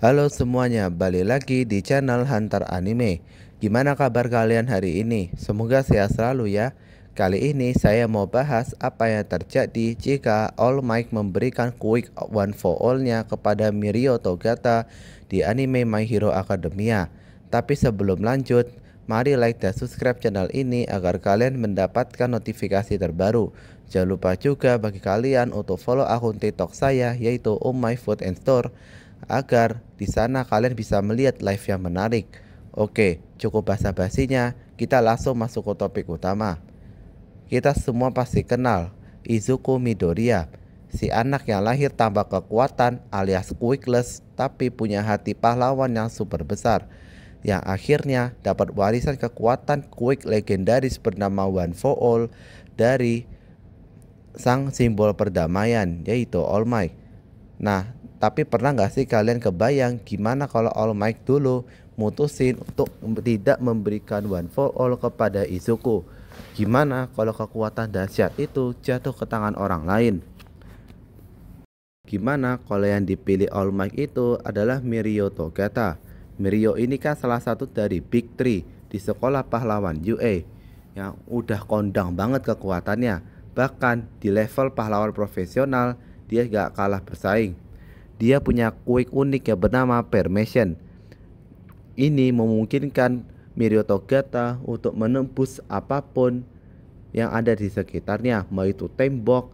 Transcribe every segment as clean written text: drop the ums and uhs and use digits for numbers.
Halo semuanya, balik lagi di channel Hunter Anime. Gimana kabar kalian hari ini? Semoga sehat selalu ya. Kali ini saya mau bahas apa yang terjadi jika All Might memberikan quick one for all-nya kepada Mirio Togata di anime My Hero Academia. Tapi sebelum lanjut, mari like dan subscribe channel ini agar kalian mendapatkan notifikasi terbaru. Jangan lupa juga bagi kalian untuk follow akun TikTok saya yaitu My Food and Store agar di sana kalian bisa melihat live yang menarik. Oke, cukup basa-basinya, kita langsung masuk ke topik utama. Kita semua pasti kenal Izuku Midoriya, si anak yang lahir tanpa kekuatan alias quickless tapi punya hati pahlawan yang super besar, yang akhirnya dapat warisan kekuatan quick legendaris bernama One for All dari sang simbol perdamaian yaitu All Might. Nah, tapi pernah nggak sih kalian kebayang gimana kalau All Might dulu mutusin untuk tidak memberikan One for All kepada Izuku? Gimana kalau kekuatan dahsyat itu jatuh ke tangan orang lain? Gimana kalau yang dipilih All Might itu adalah Mirio Togata? Mirio ini kan salah satu dari Big Three di sekolah pahlawan UA yang udah kondang banget kekuatannya. Bahkan di level pahlawan profesional dia gak kalah bersaing. Dia punya quick unik yang bernama Permission. Ini memungkinkan Mirio Togata untuk menembus apapun yang ada di sekitarnya, mau itu tembok,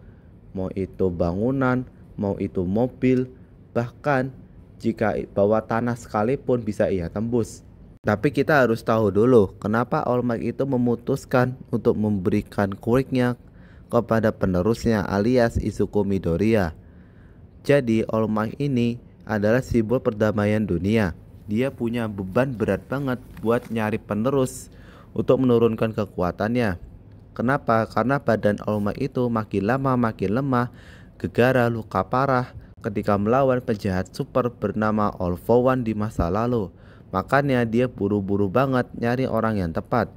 mau itu bangunan, mau itu mobil, bahkan jika bawah tanah sekalipun bisa ia tembus. Tapi kita harus tahu dulu kenapa All Might itu memutuskan untuk memberikan quicknya kepada penerusnya alias Izuku Midoriya. Jadi All Might ini adalah simbol perdamaian dunia. Dia punya beban berat banget buat nyari penerus untuk menurunkan kekuatannya. Kenapa? Karena badan All Might itu makin lama makin lemah, gegara, luka parah ketika melawan penjahat super bernama All For One di masa lalu. Makanya dia buru-buru banget nyari orang yang tepat.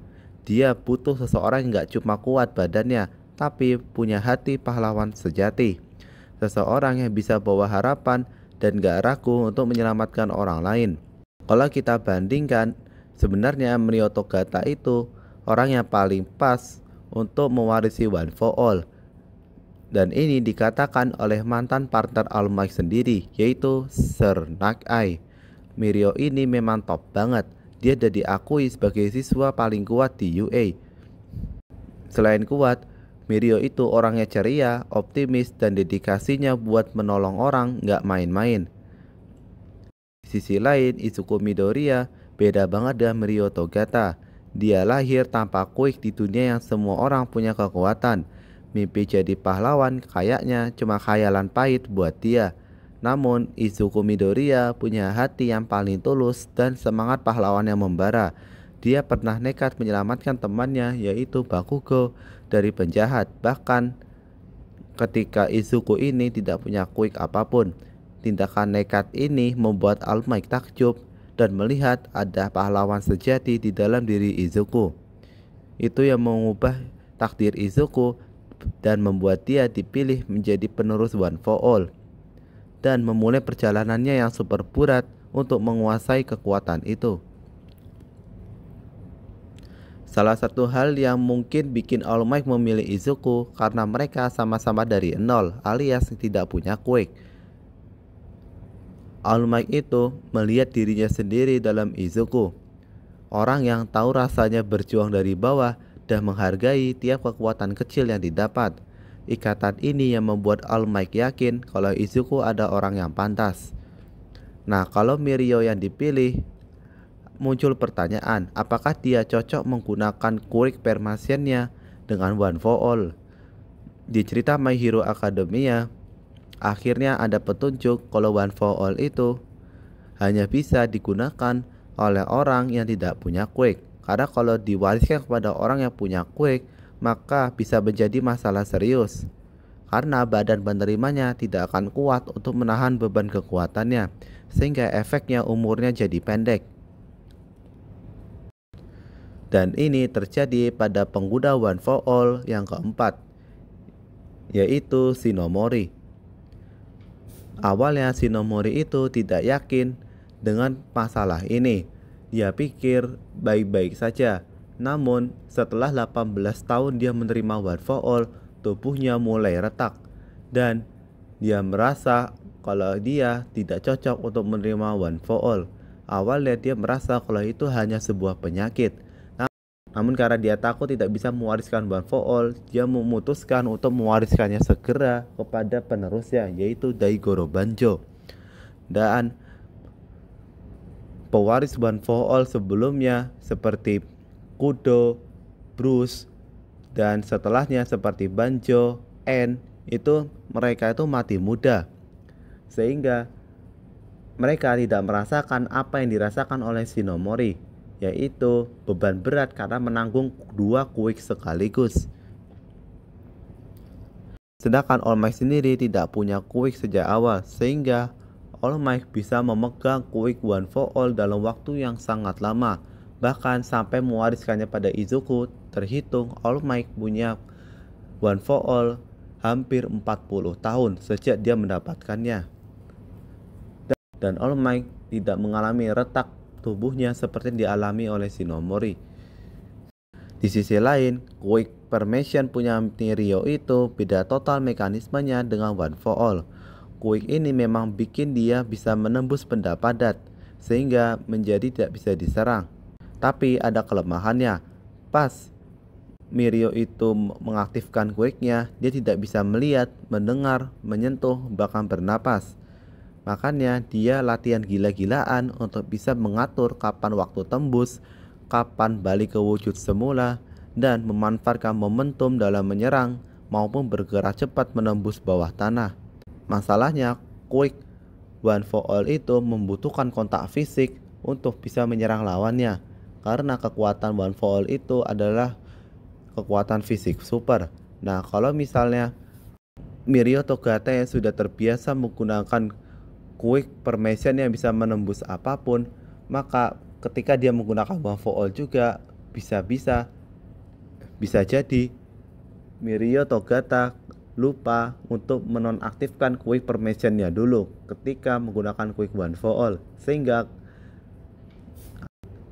Dia butuh seseorang yang gak cuma kuat badannya, tapi punya hati pahlawan sejati. Seseorang yang bisa bawa harapan dan gak ragu untuk menyelamatkan orang lain. Kalau kita bandingkan, sebenarnya Mirio Togata itu orang yang paling pas untuk mewarisi One for All. Dan ini dikatakan oleh mantan partner All Might sendiri, yaitu Sir Nagai. Mirio ini memang top banget. Dia udah diakui sebagai siswa paling kuat di UA. Selain kuat, Mirio itu orangnya ceria, optimis, dan dedikasinya buat menolong orang nggak main-main. Di sisi lain, Izuku Midoriya beda banget dengan Mirio Togata. Dia lahir tanpa quick di dunia yang semua orang punya kekuatan. Mimpi jadi pahlawan kayaknya cuma khayalan pahit buat dia. Namun, Izuku Midoriya punya hati yang paling tulus dan semangat pahlawan yang membara. Dia pernah nekat menyelamatkan temannya yaitu Bakugo dari penjahat. Bahkan ketika Izuku ini tidak punya quick apapun, tindakan nekat ini membuat All Might takjub dan melihat ada pahlawan sejati di dalam diri Izuku. Itu yang mengubah takdir Izuku dan membuat dia dipilih menjadi penerus One for All dan memulai perjalanannya yang super berat untuk menguasai kekuatan itu. Salah satu hal yang mungkin bikin All Might memilih Izuku karena mereka sama-sama dari nol alias tidak punya quick. All Might itu melihat dirinya sendiri dalam Izuku, orang yang tahu rasanya berjuang dari bawah dan menghargai tiap kekuatan kecil yang didapat. Ikatan ini yang membuat All Might yakin kalau Izuku ada orang yang pantas. Nah, kalau Mirio yang dipilih, muncul pertanyaan, apakah dia cocok menggunakan quick permasionnya dengan One for All? Di cerita My Hero Academia, akhirnya ada petunjuk kalau One for All itu hanya bisa digunakan oleh orang yang tidak punya quick. Karena kalau diwariskan kepada orang yang punya quick, maka bisa menjadi masalah serius. Karena badan penerimanya tidak akan kuat untuk menahan beban kekuatannya, sehingga efeknya umurnya jadi pendek. Dan ini terjadi pada pengguna One for All yang keempat, yaitu Shinomori. Awalnya Shinomori itu tidak yakin dengan masalah ini. Dia pikir baik-baik saja. Namun setelah 18 tahun dia menerima One for All, tubuhnya mulai retak dan dia merasa kalau dia tidak cocok untuk menerima One for All. Awalnya dia merasa kalau itu hanya sebuah penyakit. Namun karena dia takut tidak bisa mewariskan One for All, dia memutuskan untuk mewariskannya segera kepada penerusnya, yaitu Daigoro Banjo. Dan pewaris One for All sebelumnya seperti Kudo, Bruce, dan setelahnya seperti Banjo, N, itu mereka itu mati muda. Sehingga mereka tidak merasakan apa yang dirasakan oleh Shinomori, yaitu beban berat karena menanggung 2 Quick sekaligus. Sedangkan All Might sendiri tidak punya Quick sejak awal, sehingga All Might bisa memegang Quick One for All dalam waktu yang sangat lama, bahkan sampai mewariskannya pada Izuku. Terhitung All Might punya One for All hampir 40 tahun sejak dia mendapatkannya. Dan All Might tidak mengalami retak tubuhnya seperti yang dialami oleh Shinomori. Di sisi lain, Quick Permission punya Mirio itu beda total mekanismenya dengan One for All. Quick ini memang bikin dia bisa menembus benda padat sehingga menjadi tidak bisa diserang. Tapi ada kelemahannya. Pas Mirio itu mengaktifkan Quicknya, dia tidak bisa melihat, mendengar, menyentuh, bahkan bernapas. Makanya dia latihan gila-gilaan untuk bisa mengatur kapan waktu tembus, kapan balik ke wujud semula, dan memanfaatkan momentum dalam menyerang maupun bergerak cepat menembus bawah tanah. Masalahnya, Quick One for All itu membutuhkan kontak fisik untuk bisa menyerang lawannya, karena kekuatan One for All itu adalah kekuatan fisik super. Nah, kalau misalnya Mirio Togata yang sudah terbiasa menggunakan Quick Permission yang bisa menembus apapun, maka ketika dia menggunakan One for All juga bisa jadi Mirio Togata lupa untuk menonaktifkan Quick Permission-nya dulu ketika menggunakan Quick One for All, sehingga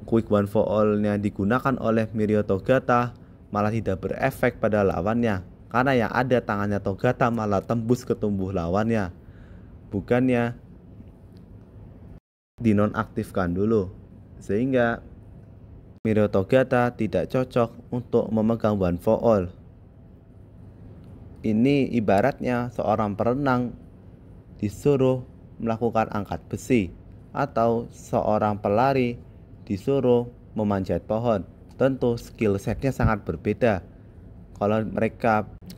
Quick One for All-nya digunakan oleh Mirio Togata malah tidak berefek pada lawannya, karena yang ada tangannya Togata malah tembus ke tubuh lawannya, bukannya dinonaktifkan dulu, sehingga Mirio Togata tidak cocok untuk memegang One for All. Ini ibaratnya seorang perenang disuruh melakukan angkat besi atau seorang pelari disuruh memanjat pohon. Tentu skill setnya sangat berbeda.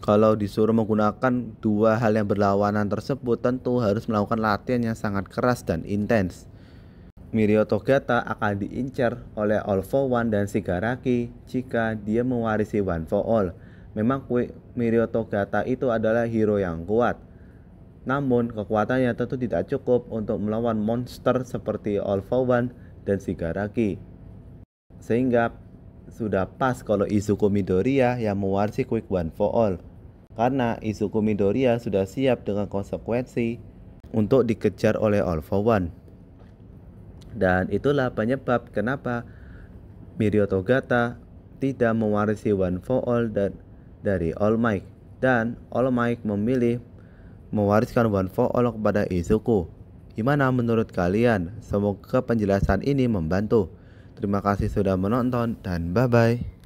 Kalau disuruh menggunakan dua hal yang berlawanan tersebut, tentu harus melakukan latihan yang sangat keras dan intens. Mirio Togata akan diincar oleh All for One dan Shigaraki jika dia mewarisi One for All. Memang Mirio Togata itu adalah hero yang kuat, namun kekuatannya tentu tidak cukup untuk melawan monster seperti All for One dan Shigaraki. Sehingga sudah pas kalau Izuku Midoriya yang mewarisi Quick One for All, karena Izuku Midoriya sudah siap dengan konsekuensi untuk dikejar oleh All for One. Dan itulah penyebab kenapa Mirio Togata tidak mewarisi One for All dari All Might, dan All Might memilih mewariskan One for All kepada Izuku. Gimana menurut kalian? Semoga penjelasan ini membantu. Terima kasih sudah menonton dan bye-bye.